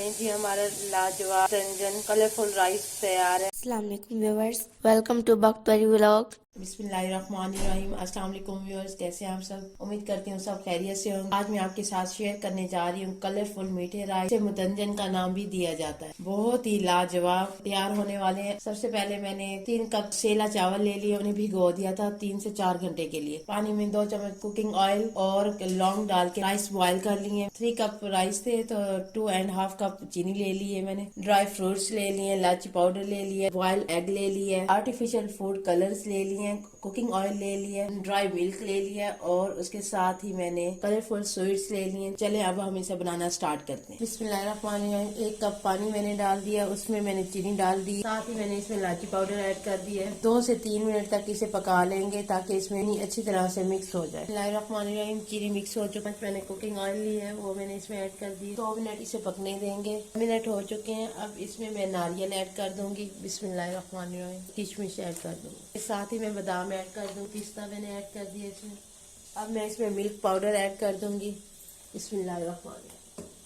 लें जी, हमारा लाजवाब व्यंजन कलरफुल राइस तैयार है। अस्सलाम वालेकुम व्यूअर्स, वेलकम टू बख्तरी व्लॉग। बिस्मिल्लाहिर्रहमानिर्रहीम। अस्सलाम वालेकुम व्यूअर्स, कैसे हैं आप सब? उम्मीद करती हूँ सब खैरियत से होंगे। आज मैं आपके साथ शेयर करने जा रही हूँ कलरफुल मीठे राइस। इसे मुतंजन का नाम भी दिया जाता है। बहुत ही लाजवाब तैयार होने वाले हैं। सबसे पहले मैंने 3 कप सेला चावल ले लिए, उन्हें भिगो दिया था 3 से 4 घंटे के लिए। पानी में 2 चम्मच कुकिंग ऑयल और लौंग डाल के राइस बॉयल कर लिए। 3 कप राइस थे तो 2.5 कप चीनी ले लिए मैंने। ड्राई फ्रूट्स ले लिए, इलायची पाउडर ले लिया, बॉइल्ड एग ले लिया, आर्टिफिशियल फूड कलर्स ले लिए, कुकिंग ऑयल ले लिया, ड्राई मिल्क ले लिया और उसके साथ ही मैंने कलरफुल स्वीट्स ले लिए। चले अब हम इसे बनाना स्टार्ट करते हैं। बिस्मिल्लाहिर्रहमानिर्रहीम। 1 कप पानी मैंने डाल दिया, उसमें मैंने चीनी डाल दी, साथ ही मैंने इसमें इलायची पाउडर ऐड कर दिया है। 2 से 3 मिनट तक इसे पका लेंगे ताकि इसमें अच्छी तरह से मिक्स हो जाए। बिस्मिल्लाहिर्रहमानिर्रहीम। चीनी मिक्स हो चुका है, मैंने कुकिंग ऑयल लिया है वो मैंने इसमें ऐड कर दी। 2 मिनट इसे पकने देंगे। मिनट हो चुके हैं, अब इसमें मैं नारियल ऐड कर दूंगी। बिस्मिल्लाहिर्रहमानिर्रहीम। किशमिश ऐड कर दूंगी, साथ ही मैं बादाम ऐड कर दूंगी, पिस्ता मैंने ऐड कर दिया इसमें। अब मैं इसमें मिल्क पाउडर ऐड कर दूंगी। बिस्मिल्लाहिर्रहमानिर्रहीम।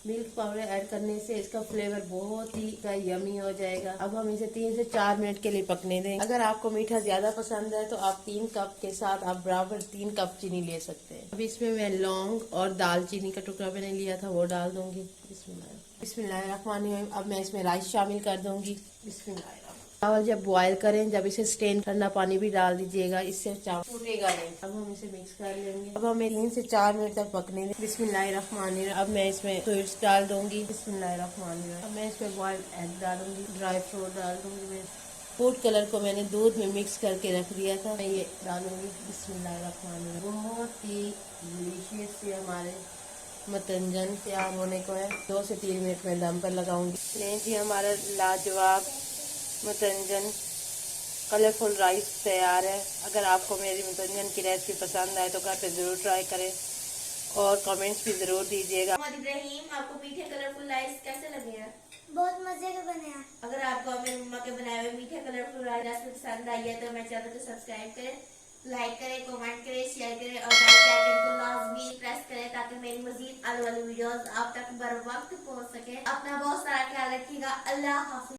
मिल्क पाउडर ऐड करने से इसका फ्लेवर बहुत ही यमी हो जाएगा। अब हम इसे 3 से 4 मिनट के लिए पकने दें। अगर आपको मीठा ज्यादा पसंद है तो आप 3 कप के साथ आप बराबर 3 कप चीनी ले सकते हैं। अब इसमें मैं लौंग और दालचीनी का टुकड़ा मैंने लिया था वो डाल दूंगी। बिस्मिल्लाहिर्रहमानिर्रहीम। अब मैं इसमें राइस शामिल कर दूंगी। बिस्मिल्लाहिर्रहमानिर्रहीम। चावल जब बॉयल करें, जब इसे स्टेन ठंडा पानी भी डाल दीजिएगा, इससे चावल टूटेगा नहीं। अब हम इसे मिक्स कर लेंगे। अब हमें 3 से 4 मिनट तक पकने दें। बिस्मिल्लाहिर्रहमानिर्रहीम। अब मैं इसमें फ्रूट्स डाल दूंगी। बिस्मिल्लाहिर्रहमानिर्रहीम। अब मैं इसमें बॉइल्ड एग डालूंगी, ड्राई फ्रूट डाल दूंगी। मैं फूड कलर को मैंने दूध में मिक्स करके रख दिया था, मैं ये डालूंगी। बिस्मिल्लाहिर्रहमानिर्रहीम। बहुत ही डिलीशियस से हमारे मतंजन तैयार होने को है। 2 से 3 मिनट में दम पर लगाऊंगी। लें जी, हमारा लाजवाब मतंजन कलरफुल राइस तैयार है। अगर आपको मेरी मतंजन की रेसिपी पसंद आए तो घर पे ज़रूर ट्राई करें और कमेंट्स भी ज़रूर दीजिएगा। इब्राहिम, आपको मीठे कलरफुल राइस कैसे लगे हैं? बहुत मजे के बने हैं। अगर आपको मेरी मम्मा के बनाए हुए मीठे कलरफुल राइस पसंद आई है तो मेरे चैनल को सब्सक्राइब करें, लाइक करें, कमेंट करें, शेयर करें और बेल के आइकन को लाजमी प्रेस करें ताकि मेरी मजीद आने वाली वीडियोस आप तक बर वक्त पहुंच सके। अपना बहुत सारा ख्याल रखिएगा। अल्लाह हाफिज।